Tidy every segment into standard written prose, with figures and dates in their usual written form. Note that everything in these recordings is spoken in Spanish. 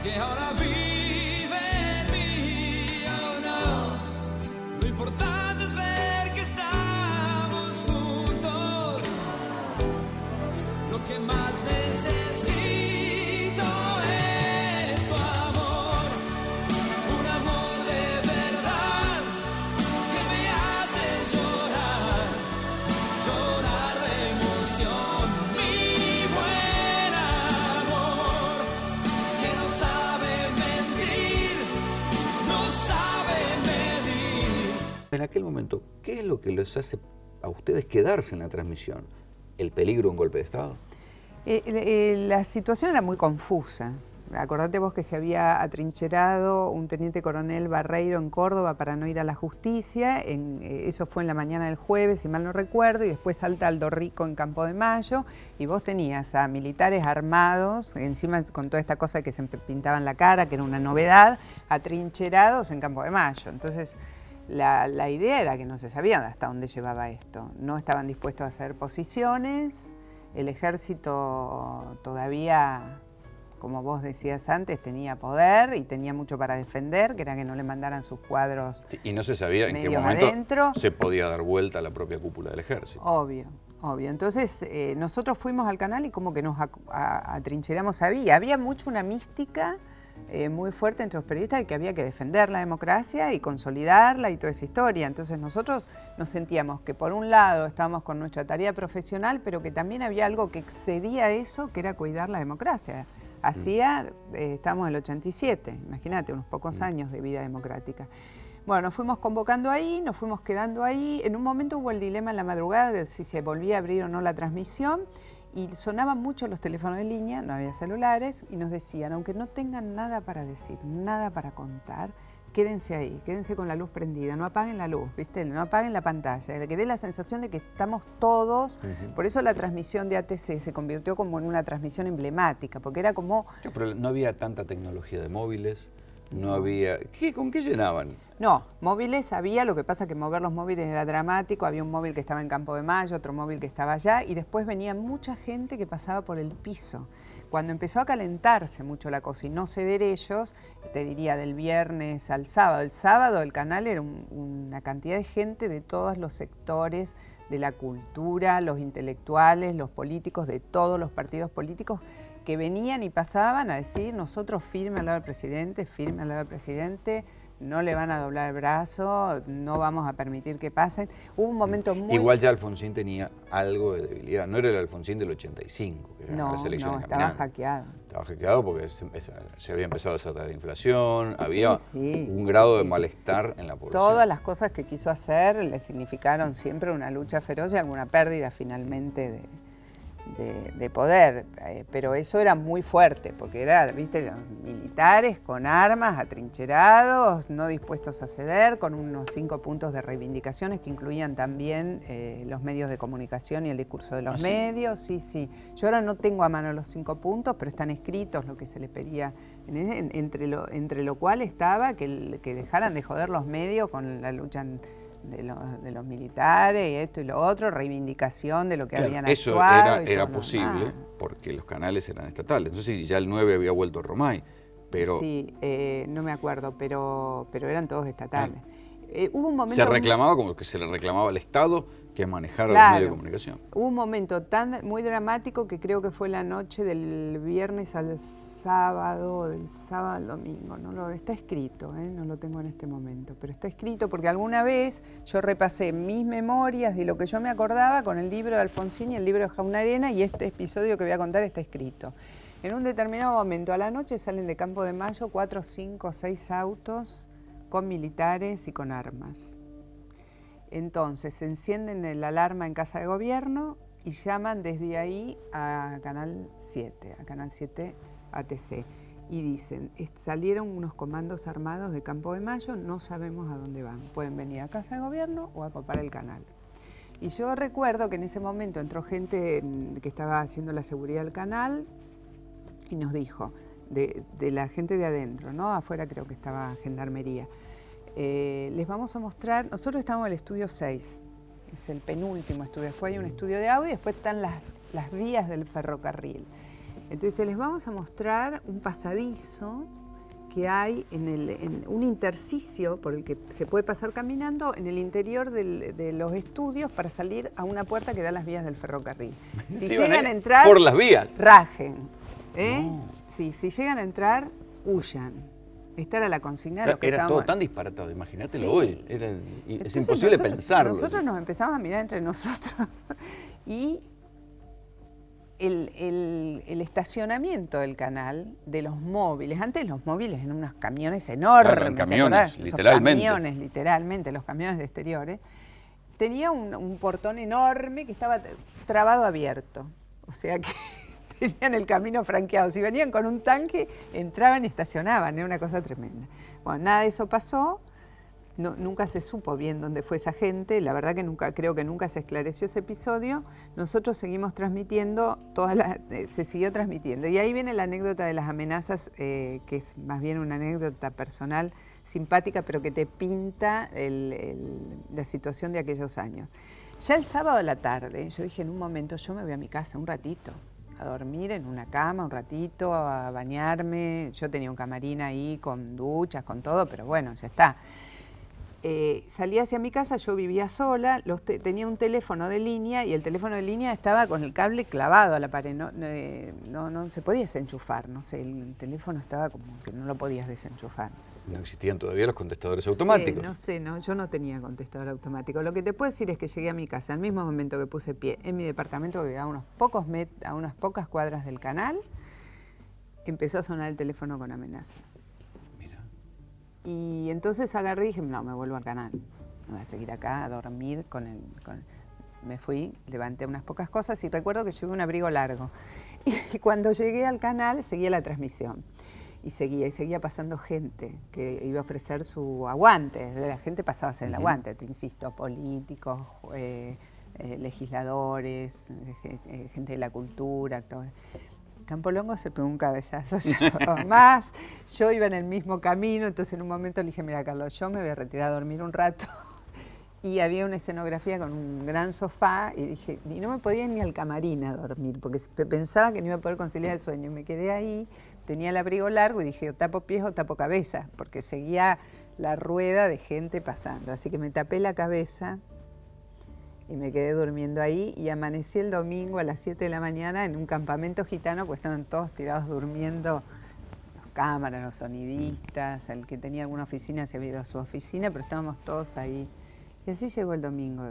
que ahora vive en mí. Oh, no. Lo importante es ver que estamos juntos. Lo que más necesito es tu amor, un amor de verdad que me hace llorar, llorar de emoción. Mi buen amor, que no sabe mentir, no sabe medir. En aquel momento, ¿qué es lo que les hace a ustedes quedarse en la transmisión? ¿El peligro de un golpe de Estado? La situación era muy confusa. Acordate vos que se había atrincherado un teniente coronel Barreiro en Córdoba para no ir a la justicia. Eso fue en la mañana del jueves, si mal no recuerdo, y después salta Aldo Rico en Campo de Mayo, y vos tenías a militares armados, encima con toda esta cosa que se pintaban la cara, que era una novedad, atrincherados en Campo de Mayo. Entonces, la idea era que no se sabía hasta dónde llevaba esto. No estaban dispuestos a hacer posiciones. El ejército todavía, como vos decías antes, tenía poder y tenía mucho para defender, que era que no le mandaran sus cuadros. Sí, y no se sabía en qué momento se podía dar vuelta a la propia cúpula del ejército. Obvio, obvio. Entonces nosotros fuimos al canal y como que nos atrincheramos. Había mucho una mística muy fuerte entre los periodistas de que había que defender la democracia y consolidarla y toda esa historia. Entonces nosotros nos sentíamos que por un lado estábamos con nuestra tarea profesional, pero que también había algo que excedía eso, que era cuidar la democracia. Estábamos en el 87, imagínate, unos pocos años de vida democrática. Bueno, nos fuimos convocando ahí, nos fuimos quedando ahí. En un momento hubo el dilema en la madrugada de si se volvía a abrir o no la transmisión. Y sonaban mucho los teléfonos de línea, no había celulares, y nos decían, aunque no tengan nada para decir, nada para contar, quédense ahí, quédense con la luz prendida, no apaguen la luz, ¿viste? No apaguen la pantalla, que dé la sensación de que estamos todos. Por eso la transmisión de ATC se convirtió como en una transmisión emblemática, porque era como... Pero no había tanta tecnología de móviles, no había... ¿Con qué llenaban? No, móviles había, lo que pasa que mover los móviles era dramático, había un móvil que estaba en Campo de Mayo, otro móvil que estaba allá, y después venía mucha gente que pasaba por el piso. Cuando empezó a calentarse mucho la cosa y no ceder ellos, te diría del viernes al sábado. El sábado el canal era una cantidad de gente de todos los sectores de la cultura, los intelectuales, los políticos, de todos los partidos políticos, que venían y pasaban a decir, nosotros firme al lado del presidente, firme al lado del presidente, no le van a doblar el brazo, no vamos a permitir que pasen. Hubo un momento muy... Igual ya Alfonsín tenía algo de debilidad, no era el Alfonsín del 85, que era las elecciones estaba hackeado. Estaba hackeado porque se había empezado a desatar la inflación, había un grado de malestar en la población. Todas las cosas que quiso hacer le significaron siempre una lucha feroz y alguna pérdida finalmente de poder, pero eso era muy fuerte, porque era, viste, los militares con armas, atrincherados, no dispuestos a ceder, con unos 5 puntos de reivindicaciones que incluían también los medios de comunicación y el discurso de los medios. Sí. Yo ahora no tengo a mano los 5 puntos, pero están escritos lo que se le pedía, entre lo cual estaba que dejaran de joder los medios con la lucha de los militares y esto y lo otro, reivindicación de lo que habían actuado. Eso era posible porque los canales eran estatales. Entonces sí, ya el 9 había vuelto Romay, pero... Sí, no me acuerdo, pero eran todos estatales. Hubo un momento... Se reclamaba como que se le reclamaba al Estado que manejara los medios de comunicación. Hubo un momento muy dramático que creo que fue la noche del viernes al sábado, del sábado al domingo. Está escrito, no lo tengo en este momento, pero está escrito porque alguna vez yo repasé mis memorias de lo que yo me acordaba con el libro de Alfonsín y el libro de Jauna Arena, y este episodio que voy a contar está escrito. En un determinado momento a la noche salen de Campo de Mayo 4, 5, 6 autos con militares y con armas. Entonces se encienden la alarma en Casa de Gobierno y llaman desde ahí a Canal 7, ATC. Y dicen, salieron unos comandos armados de Campo de Mayo, no sabemos a dónde van. Pueden venir a Casa de Gobierno o a copar el canal. Y yo recuerdo que en ese momento entró gente que estaba haciendo la seguridad del canal y nos dijo, de la gente de adentro, ¿no? Afuera creo que estaba Gendarmería. Les vamos a mostrar, nosotros estamos en el estudio 6, es el penúltimo estudio, después hay un estudio de audio y después están las vías del ferrocarril. Entonces les vamos a mostrar un pasadizo que hay en un intersticio por el que se puede pasar caminando en el interior de los estudios para salir a una puerta que da a las vías del ferrocarril. Si Sí, llegan a entrar, por las vías. rajen. No. Sí, si llegan a entrar, huyan. Esta era la consigna. Los que Era todo estábamos... tan disparatado, imagínatelo Sí. hoy. Es Entonces imposible pensarlo. Nosotros nos empezamos a mirar entre nosotros y el estacionamiento del canal, de los móviles, antes los móviles en unos camiones enormes, Claro, en ¿te camiones, acordás? Esos literalmente. camiones, literalmente, los camiones de exteriores, tenía un portón enorme que estaba trabado abierto, o sea que tenían el camino franqueado. Si venían con un tanque, entraban y estacionaban, era una cosa tremenda. Bueno, nada de eso pasó. No, nunca se supo bien dónde fue esa gente, la verdad que creo que nunca se esclareció ese episodio. Nosotros seguimos transmitiendo, se siguió transmitiendo. Y ahí viene la anécdota de las amenazas, que es más bien una anécdota personal, simpática, pero que te pinta la situación de aquellos años. Ya el sábado a la tarde, yo dije en un momento, yo me voy a mi casa un ratito, a dormir en una cama un ratito, a bañarme. Yo tenía un camarín ahí con duchas, con todo, pero bueno, ya está. Salí hacia mi casa, yo vivía sola, tenía un teléfono de línea y el teléfono de línea estaba con el cable clavado a la pared, no se podía desenchufar, no sé, el teléfono estaba como que no lo podías desenchufar. No existían todavía los contestadores automáticos. Yo no tenía contestador automático. Lo que te puedo decir es que llegué a mi casa al mismo momento que puse pie en mi departamento, que quedaba a unas pocas cuadras del canal, empezó a sonar el teléfono con amenazas. Y entonces agarré y dije, no, me vuelvo al canal. No voy a seguir acá a dormir Me fui, levanté unas pocas cosas y recuerdo que llevé un abrigo largo. Y cuando llegué al canal, seguía la transmisión. Y seguía pasando gente que iba a ofrecer su aguante. La gente pasaba a hacer el aguante, te insisto, políticos, legisladores, gente de la cultura, actores. Campolongo se pegó un cabezazo, yo iba en el mismo camino, entonces en un momento le dije, mira Carlos, yo me voy a retirar a dormir un rato. Y había una escenografía con un gran sofá y dije, y no me podía ir ni al camarín a dormir, porque pensaba que no iba a poder conciliar el sueño. Y me quedé ahí, tenía el abrigo largo y dije, o tapo pies o tapo cabeza, porque seguía la rueda de gente pasando. Así que me tapé la cabeza y me quedé durmiendo ahí y amanecí el domingo a las 7 de la mañana en un campamento gitano, pues estaban todos tirados durmiendo, los cámaras, los sonidistas, el que tenía alguna oficina se había ido a su oficina, pero estábamos todos ahí. Y así llegó el domingo.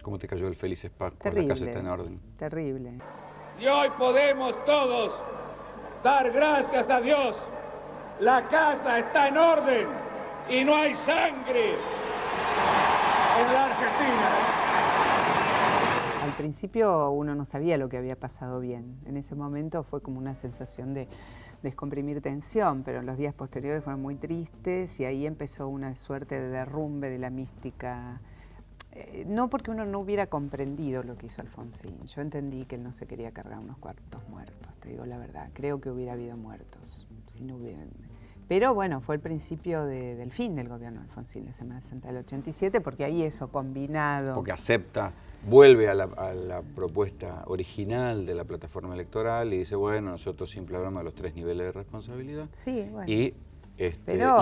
¿Cómo te cayó el Felices Pascua? Terrible, La casa está en orden. terrible. Y hoy podemos todos dar gracias a Dios. La casa está en orden y no hay sangre en la Argentina. Al principio uno no sabía lo que había pasado bien. En ese momento fue como una sensación de descomprimir tensión, pero en los días posteriores fueron muy tristes y ahí empezó una suerte de derrumbe de la mística. No porque uno no hubiera comprendido lo que hizo Alfonsín. Yo entendí que él no se quería cargar unos cuantos muertos, te digo la verdad. Creo que hubiera habido muertos si no hubieran. Pero bueno, fue el principio del fin del gobierno de Alfonsín, la Semana Santa del 87, porque ahí eso combinado... Porque vuelve a la propuesta original de la plataforma electoral y dice, bueno, nosotros siempre hablamos de los 3 niveles de responsabilidad. Sí, bueno. Y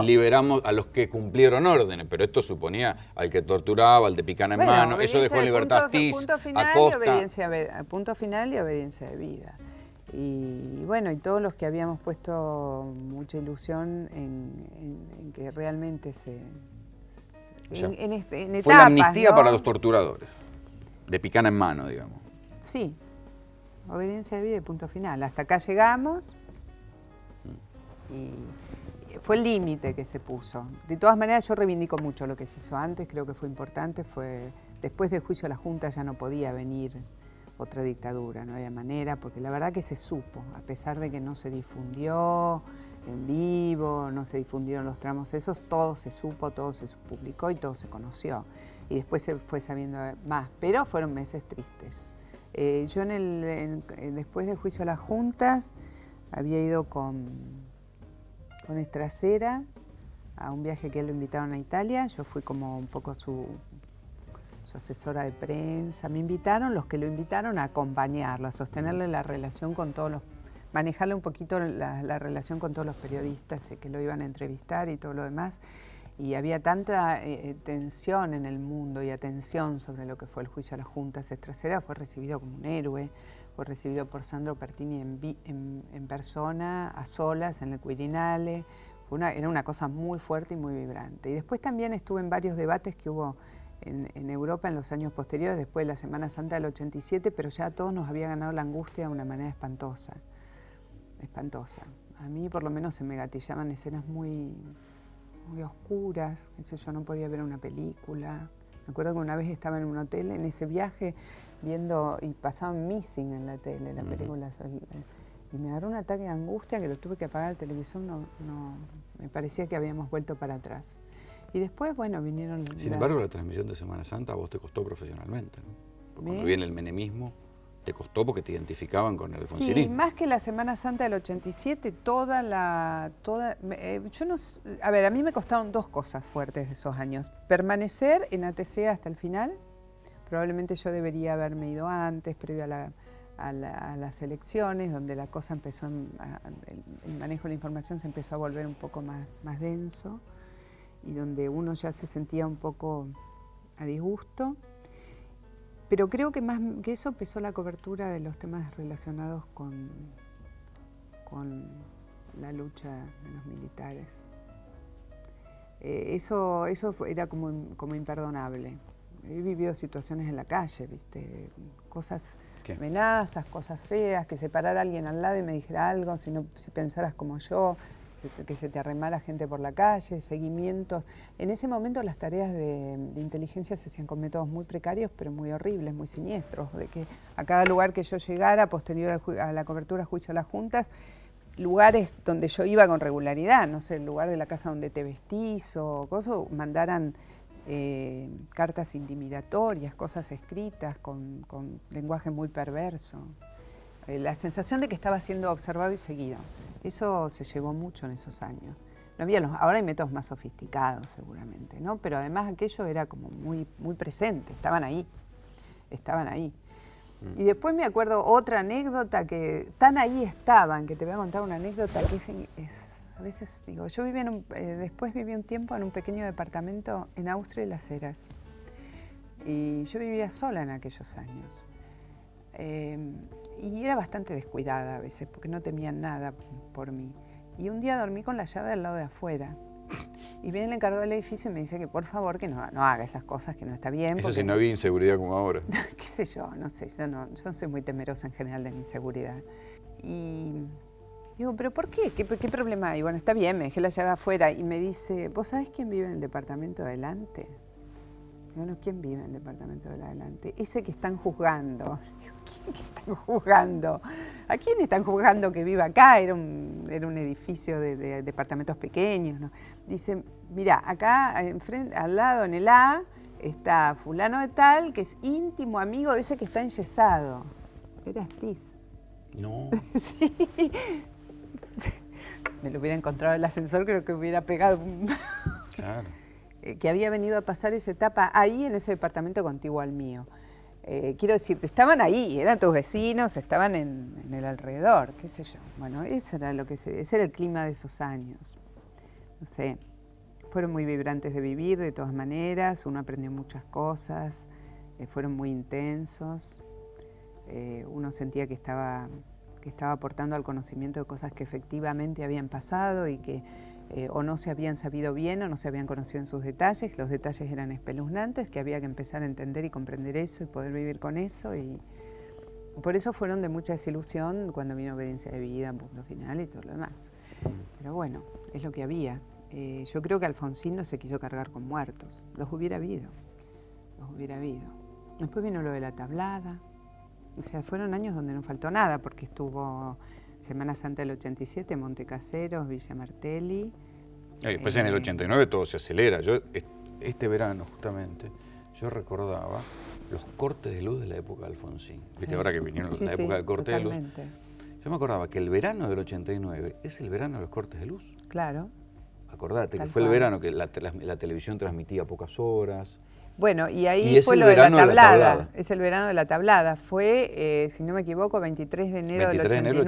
liberamos a los que cumplieron órdenes, pero esto suponía al que torturaba, al de picana en mano, eso dejó en libertad a Astiz, a Costa. Punto final y obediencia de vida. Y bueno, y todos los que habíamos puesto mucha ilusión en que realmente en etapas, fue la amnistía, ¿no?, para los torturadores, de picana en mano, digamos. Sí, obediencia de vida y punto final. Hasta acá llegamos y fue el límite que se puso. De todas maneras, yo reivindico mucho lo que se hizo antes, creo que fue importante. Después del juicio a la Junta ya no podía venir otra dictadura, no había manera, porque la verdad que se supo, a pesar de que no se difundió en vivo, no se difundieron los tramos esos, todo se supo, todo se publicó y todo se conoció. Y después se fue sabiendo más, pero fueron meses tristes. Yo después del juicio a las juntas había ido con Estracera a un viaje que él lo invitaron a Italia, yo fui como un poco su asesora de prensa. Me invitaron, los que lo invitaron, a acompañarlo, a sostenerle la relación con todos los manejarle un poquito la relación con todos los periodistas que lo iban a entrevistar y todo lo demás. Y había tanta tensión en el mundo y atención sobre lo que fue el juicio a las juntas. Estracera fue recibido como un héroe, fue recibido por Sandro Pertini en persona, a solas, en el Quirinale. Era una cosa muy fuerte y muy vibrante. Y después también estuve en varios debates que hubo en Europa en los años posteriores, después de la Semana Santa del 87, pero ya a todos nos había ganado la angustia de una manera espantosa. Espantosa. A mí por lo menos se me gatillaban escenas muy oscuras, qué sé yo, no podía ver una película. Me acuerdo que una vez estaba en un hotel en ese viaje viendo, y pasaban Missing en la tele, la película, y me agarró un ataque de angustia que lo tuve que apagar el televisor, me parecía que habíamos vuelto para atrás. Y después, bueno, vinieron... Sin embargo, la transmisión de Semana Santa a vos te costó profesionalmente, ¿no? Porque cuando viene el menemismo, te costó porque te identificaban con el alfonsinismo. Sí, más que la Semana Santa del 87, yo no sé, a ver, a mí me costaron dos cosas fuertes de esos años. Permanecer en ATC hasta el final, probablemente yo debería haberme ido antes, previo a las elecciones, donde la cosa empezó, el manejo de la información se empezó a volver un poco más denso y donde uno ya se sentía un poco a disgusto. Pero creo que más que eso empezó la cobertura de los temas relacionados con la lucha de los militares. Eso era como imperdonable. He vivido situaciones en la calle, ¿viste? Cosas, amenazas, cosas feas, que se parara alguien al lado y me dijera algo, si pensaras como yo, que se te arremara gente por la calle, seguimientos. En ese momento las tareas de inteligencia se hacían con métodos muy precarios, pero muy horribles, muy siniestros, de que a cada lugar que yo llegara, posterior a la cobertura juicio a las juntas, lugares donde yo iba con regularidad, no sé, el lugar de la casa donde te vestís o cosas, mandaran cartas intimidatorias, cosas escritas con lenguaje muy perverso. La sensación de que estaba siendo observado y seguido. Eso se llevó mucho en esos años. No había ahora hay métodos más sofisticados seguramente, ¿no? Pero además aquello era como muy presente, estaban ahí. Y después me acuerdo otra anécdota que tan ahí estaban, que te voy a contar una anécdota que a veces digo, yo después viví un tiempo en un pequeño departamento en Austria y Las Heras. Y yo vivía sola en aquellos años. Y era bastante descuidada a veces, porque no temían nada por mí. Y un día dormí con la llave del lado de afuera. Y viene el encargado del edificio y me dice que por favor que no haga esas cosas, que no está bien. Eso sí, no había inseguridad como ahora. Qué sé yo, no sé, yo no soy muy temerosa en general de mi seguridad. Y digo, ¿pero por qué? ¿Qué problema hay? Bueno, está bien, me dejé la llave afuera y me dice, ¿vos sabés quién vive en el departamento de adelante? Digo, no, ¿quién vive en el departamento de adelante? Ese que están juzgando. Digo, ¿quién que están juzgando? ¿A quién están juzgando que viva acá? Era un edificio de departamentos pequeños, ¿no? Dice, mira, acá enfrente, al lado en el A está fulano de tal, que es íntimo amigo de ese que está enyesado. Era Astiz. No. Sí. Me lo hubiera encontrado en el ascensor, creo que hubiera pegado. Claro. Que había venido a pasar esa etapa ahí en ese departamento contiguo al mío. Quiero decirte, estaban ahí, eran tus vecinos, estaban en el alrededor, qué sé yo. Bueno, ese era el clima de esos años. No sé, fueron muy vibrantes de vivir de todas maneras, uno aprendió muchas cosas, fueron muy intensos, uno sentía que estaba aportando al conocimiento de cosas que efectivamente habían pasado y que o no se habían sabido bien o no se habían conocido en sus detalles, los detalles eran espeluznantes, que había que empezar a entender y comprender eso y poder vivir con eso, y por eso fueron de mucha desilusión cuando vino Obediencia de Vida, Punto Final y todo lo demás. Pero bueno, es lo que había. Yo creo que Alfonsín no se quiso cargar con muertos, los hubiera habido. Después vino lo de la tablada, o sea, fueron años donde no faltó nada, porque estuvo Semana Santa del 87, Montecaseros, Villa Martelli. Después en el 89 todo se acelera. Yo este verano justamente, yo recordaba los cortes de luz de la época de Alfonsín. ¿Viste? Ahora que vinieron la época de corte de luz. Yo me acordaba que el verano del 89 es el verano de los cortes de luz. Claro. Acordate que fue el verano que la televisión transmitía pocas horas, Bueno, y ahí Y es fue el lo de la verano de la tablada. tablada. Es el verano de la tablada. Fue, si no me equivoco, 23 de enero 23 de enero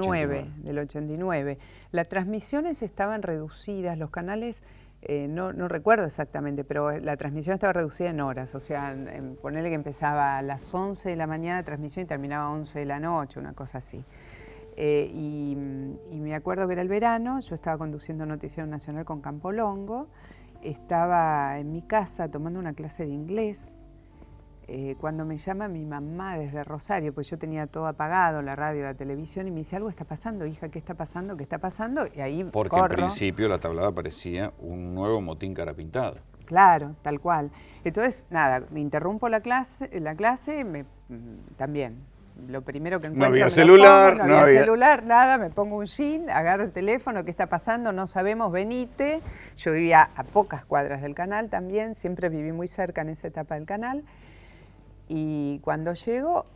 del 89. Las transmisiones estaban reducidas, los canales, no recuerdo exactamente, pero la transmisión estaba reducida en horas. O sea, ponerle que empezaba a las 11 de la mañana la transmisión y terminaba a 11 de la noche, una cosa así. Y me acuerdo que era el verano, yo estaba conduciendo Noticiero Nacional con Campolongo, estaba en mi casa tomando una clase de inglés, cuando me llama mi mamá desde Rosario, pues yo tenía todo apagado, la radio, la televisión, y me dice, algo está pasando, hija, ¿qué está pasando? ¿Qué está pasando? Y ahí Porque corro. en principio la tablada parecía un nuevo motín cara pintada. Claro, tal cual. Entonces, nada, interrumpo la clase, también. Lo primero que encuentro, No había me lo celular, pongo, no había celular, nada, me pongo un jean, agarro el teléfono, ¿qué está pasando? No sabemos, venite. Yo vivía a pocas cuadras del canal también, siempre viví muy cerca en esa etapa del canal. Y cuando llego,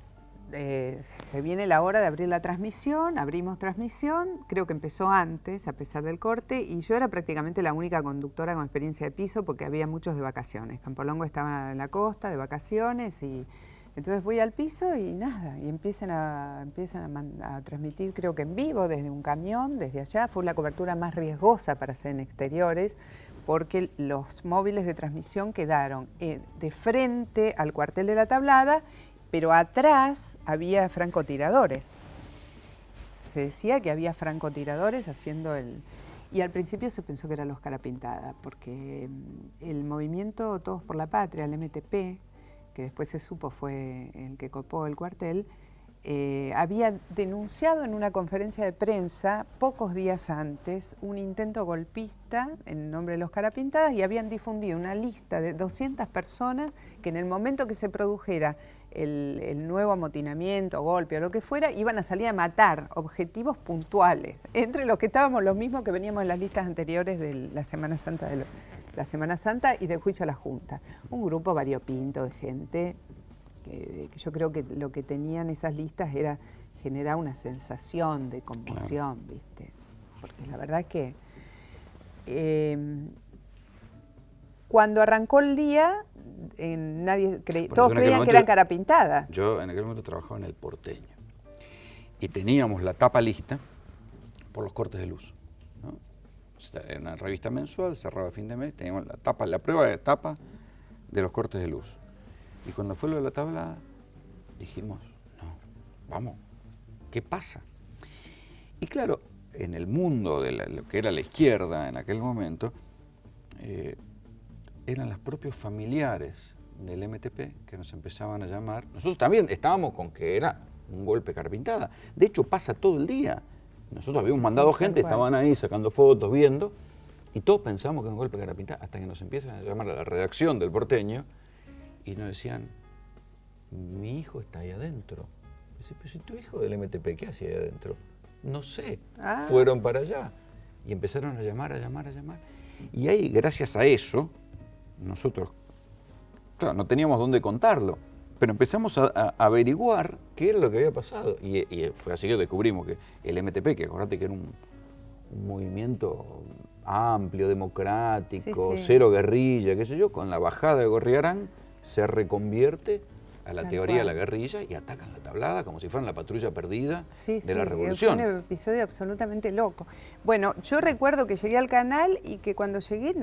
se viene la hora de abrir la transmisión, abrimos transmisión, creo que empezó antes, a pesar del corte, y yo era prácticamente la única conductora con experiencia de piso porque había muchos de vacaciones. Campolongo estaba en la costa de vacaciones y entonces voy al piso y nada, y empiezan a transmitir, creo que en vivo, desde un camión, desde allá. Fue la cobertura más riesgosa para hacer en exteriores, porque los móviles de transmisión quedaron de frente al cuartel de la tablada, pero atrás había francotiradores. Se decía que había francotiradores haciendo Y al principio se pensó que eran los Carapintada, porque el movimiento Todos por la Patria, el MTP, que después se supo fue el que copó el cuartel, había denunciado en una conferencia de prensa pocos días antes un intento golpista en nombre de los Carapintadas y habían difundido una lista de 200 personas que en el momento que se produjera el nuevo amotinamiento, golpe o lo que fuera, iban a salir a matar objetivos puntuales, entre los que estábamos los mismos que veníamos en las listas anteriores de la Semana Santa y del juicio a la Junta. Un grupo variopinto de gente que yo creo que lo que tenían esas listas era generar una sensación de conmoción, claro. ¿Viste? Porque la verdad es que cuando arrancó el día, todos creían que eran Carapintadas. Yo en aquel momento trabajaba en El Porteño y teníamos la tapa lista por los cortes de luz, ¿no? Era una revista mensual, cerraba a fin de mes, teníamos la prueba de tapa de los cortes de luz. Y cuando fue lo de la tabla, dijimos, no, vamos, ¿qué pasa? Y claro, en el mundo de lo que era la izquierda en aquel momento, eran los propios familiares del MTP que nos empezaban a llamar. Nosotros también estábamos con que era un golpe Carapintada. De hecho, pasa todo el día. Nosotros habíamos mandado gente, estaban ahí sacando fotos, viendo, y todos pensamos que era un golpe Carapintada, hasta que nos empiezan a llamar a la redacción del Porteño y nos decían, mi hijo está ahí adentro. Dice, pero si tu hijo del MTP, ¿qué hacía ahí adentro? No sé, fueron para allá. Y empezaron a llamar. Y ahí, gracias a eso, nosotros, claro, no teníamos dónde contarlo, pero empezamos a averiguar qué era lo que había pasado. Y fue así que descubrimos que el MTP, que acordate que era un movimiento amplio, democrático, cero guerrilla, qué sé yo, con la bajada de Gorriarán se reconvierte a la teoría de la guerrilla y atacan la tablada como si fueran la patrulla perdida de la revolución. Fue un episodio absolutamente loco. Bueno, yo recuerdo que llegué al canal y que cuando llegué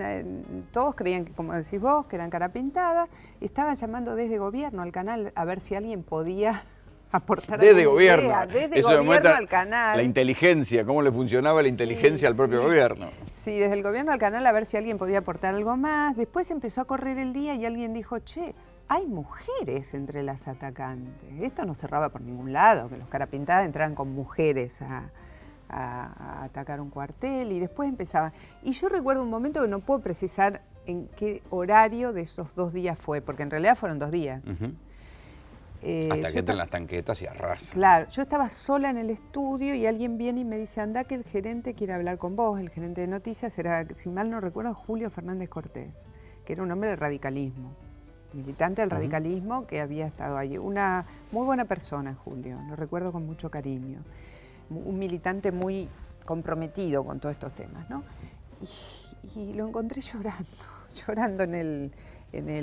todos creían, que, como decís vos, que eran Carapintadas, y estaban llamando desde gobierno al canal a ver si alguien podía aportar desde gobierno. Idea, desde eso gobierno demuestra al canal. La inteligencia, cómo le funcionaba la inteligencia al propio gobierno. Sí, desde el gobierno al canal a ver si alguien podía aportar algo más. Después empezó a correr el día y alguien dijo, che, hay mujeres entre las atacantes. Esto no cerraba por ningún lado, que los Carapintadas entraran con mujeres a atacar un cuartel y después empezaban. Y yo recuerdo un momento que no puedo precisar en qué horario de esos 2 días fue, porque en realidad fueron 2 días. Hasta que entran las tanquetas y arrasan. Claro, yo estaba sola en el estudio y alguien viene y me dice, anda que el gerente quiere hablar con vos. El gerente de noticias era, si mal no recuerdo, Julio Fernández Cortés, que era un hombre del radicalismo, militante del radicalismo que había estado allí. Una muy buena persona, Julio, lo recuerdo con mucho cariño. Un militante muy comprometido con todos estos temas, ¿no? Y lo encontré llorando en el